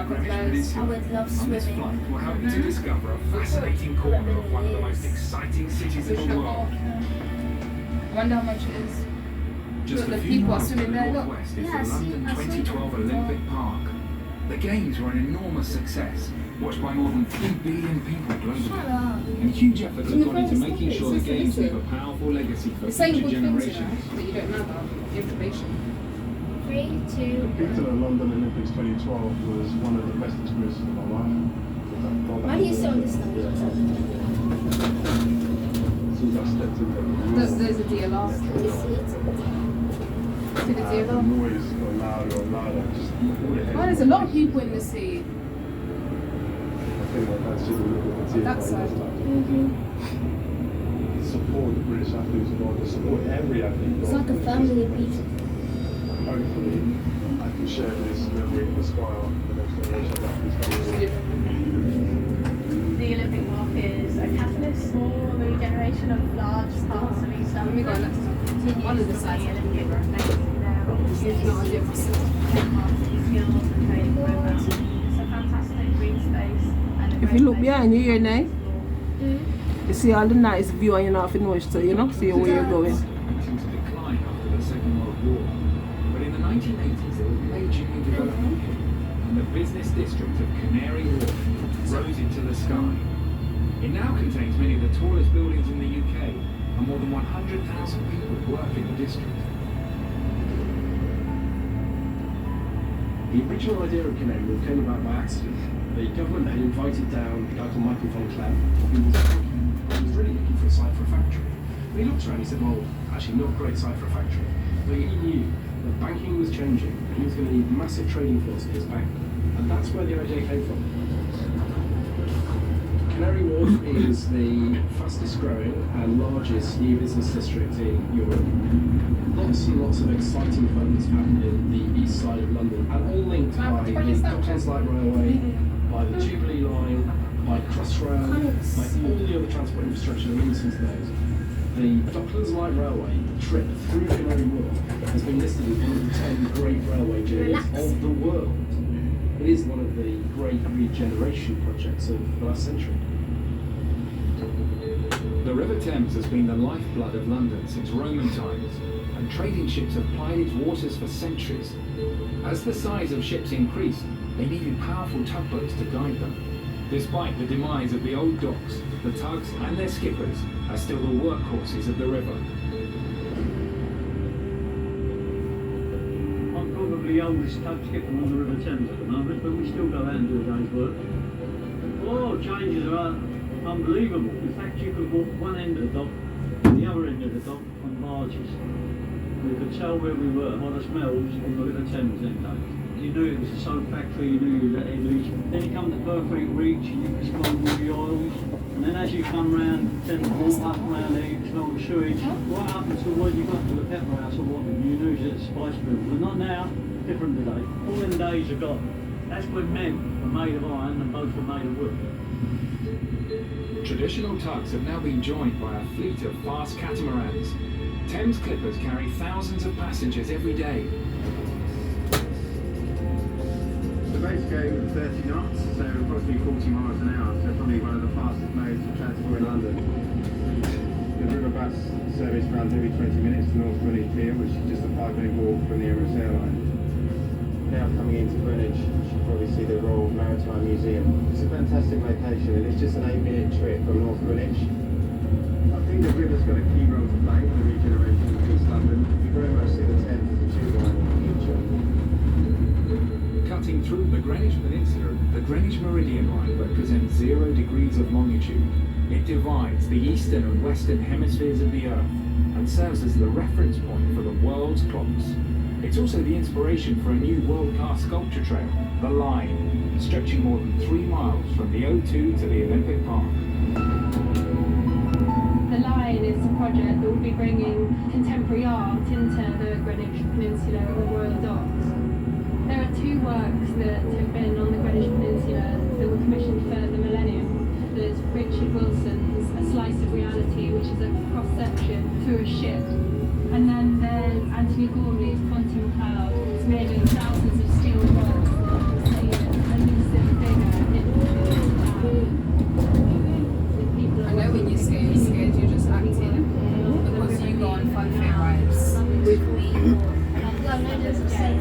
Peninsula. I would love On this swimming. flight, we'll help you to discover a fascinating corner of one of the most exciting cities in the world. I wonder how much it is. Just Look, a the few people are miles to the swimming there, look. northwest is Yeah, I the see- London I saw 2012 that. Olympic Park. The Games were an enormous success, watched by more than 3 billion people Shut globally. up. And huge effort has In the gone into French making pocket, sure it the says Games leave a Peninsula. powerful legacy for It's saying future good things, you know, generations. that you don't know about the information. 3, 2, Peninsula London Olympics 2012 was one of the best experiences of my life. why do you still understand? As soon as I stepped in there, There's a DLR. Can you see it? See the the DLR? noise got louder and louder. Just all the Oh, there's a lot of people in the sea. I think that's just a look at the team. That side. Support the British athletes as well. Support every athlete. It's like a family of people. Hopefully, I can share this memory and inspire the next generation of athletes. The Olympic Park is a catalyst for the regeneration of large parts of East Let me go London. next. One of the sides. The Olympic legacy there, obviously, It's not a difference. marketing skills and training programs. It's a fantastic green space. And a If great you look place behind you here to now, explore. you see all the nice view and you're not in Oyster, you know, see where you're going. Continued to decline after the Second World War. But in the 1980s, there was major new development here, and the business district of Canary Wharf rose into the sky. It now contains many of the tallest buildings in the UK, and more than 100,000 people work in the district. The original idea of Canary Wharf came about by accident. The government had invited down a guy called Michael von Clem, who was really looking for a site for a factory. And he looked around and he said, well, actually not a great site for a factory. But he knew that banking was changing and he was going to need massive trading floors at his bank. And that's where the idea came from. Canary Wharf is the fastest growing and largest new business district in Europe. Lots and lots of exciting developments happening in the east side of London, and all linked by the Docklands Light Railway, by the Jubilee Line, by Crossrail, by all the other transport infrastructure that links into those. The Docklands Light Railway trip through Canary Wharf has been listed as one of the 10 great railway journeys of the world. It is one of the great regeneration projects of the last century. The River Thames has been the lifeblood of London since Roman times, and trading ships have plied its waters for centuries. As the size of ships increased, they needed powerful tugboats to guide them. Despite the demise of the old docks, the tugs and their skippers are still the workhorses of the river. I'm probably the oldest tug skipper on the River Thames at the moment, but we still go out and do a day's work. Oh, changes are unbelievable. In fact, you could walk one end of the dock and the other end of the dock on barges. We could tell where we were by the smells on the River Thames them days. You knew it was a soap factory, you knew you was at Edley's. Then you come to Perfect Reach and you could smell all the oils. And then as you come round Thames Wharf up round there, you could smell the sewage. Right up until when you got to the pepper house or what, you knew it was a spice mill. But not now, different today. All them days are gone. That's when men were made of iron and boats were made of wood. Traditional tugs have now been joined by a fleet of fast catamarans. Thames clippers carry thousands of passengers every day. The rates go 30 knots, so approximately 40 miles an hour, so probably one of the fastest modes of transport in London. The river bus service runs every 20 minutes to North Greenwich Pier, which is just a 5-minute walk from the Emirates airline. Now coming into Greenwich, you should probably see the Royal Maritime Museum. It's a fantastic location and it's just an 8-minute trip from North Greenwich. I think the river's got a key role to play in the regeneration of East London. We very much see the Thames as a tube line in the future. Cutting through the Greenwich Peninsula, the Greenwich Meridian line represents 0 degrees of longitude. It divides the eastern and western hemispheres of the Earth and serves as the reference point for the world's clocks. It's also the inspiration for a new world-class sculpture trail, the Line, stretching more than 3 miles from the O2 to the Olympic Park. The Line is a project that will be bringing contemporary art into the Greenwich Peninsula and the Royal Docks. There are 2 works that have been on the Greenwich Peninsula that were commissioned for the millennium. There's Richard Wilson's A Slice of Reality, which is a cross-section through a ship. And then there's Anthony Gormley's Quantum Cloud. It's made of thousands of steel rods that sailing. And Elizabeth J.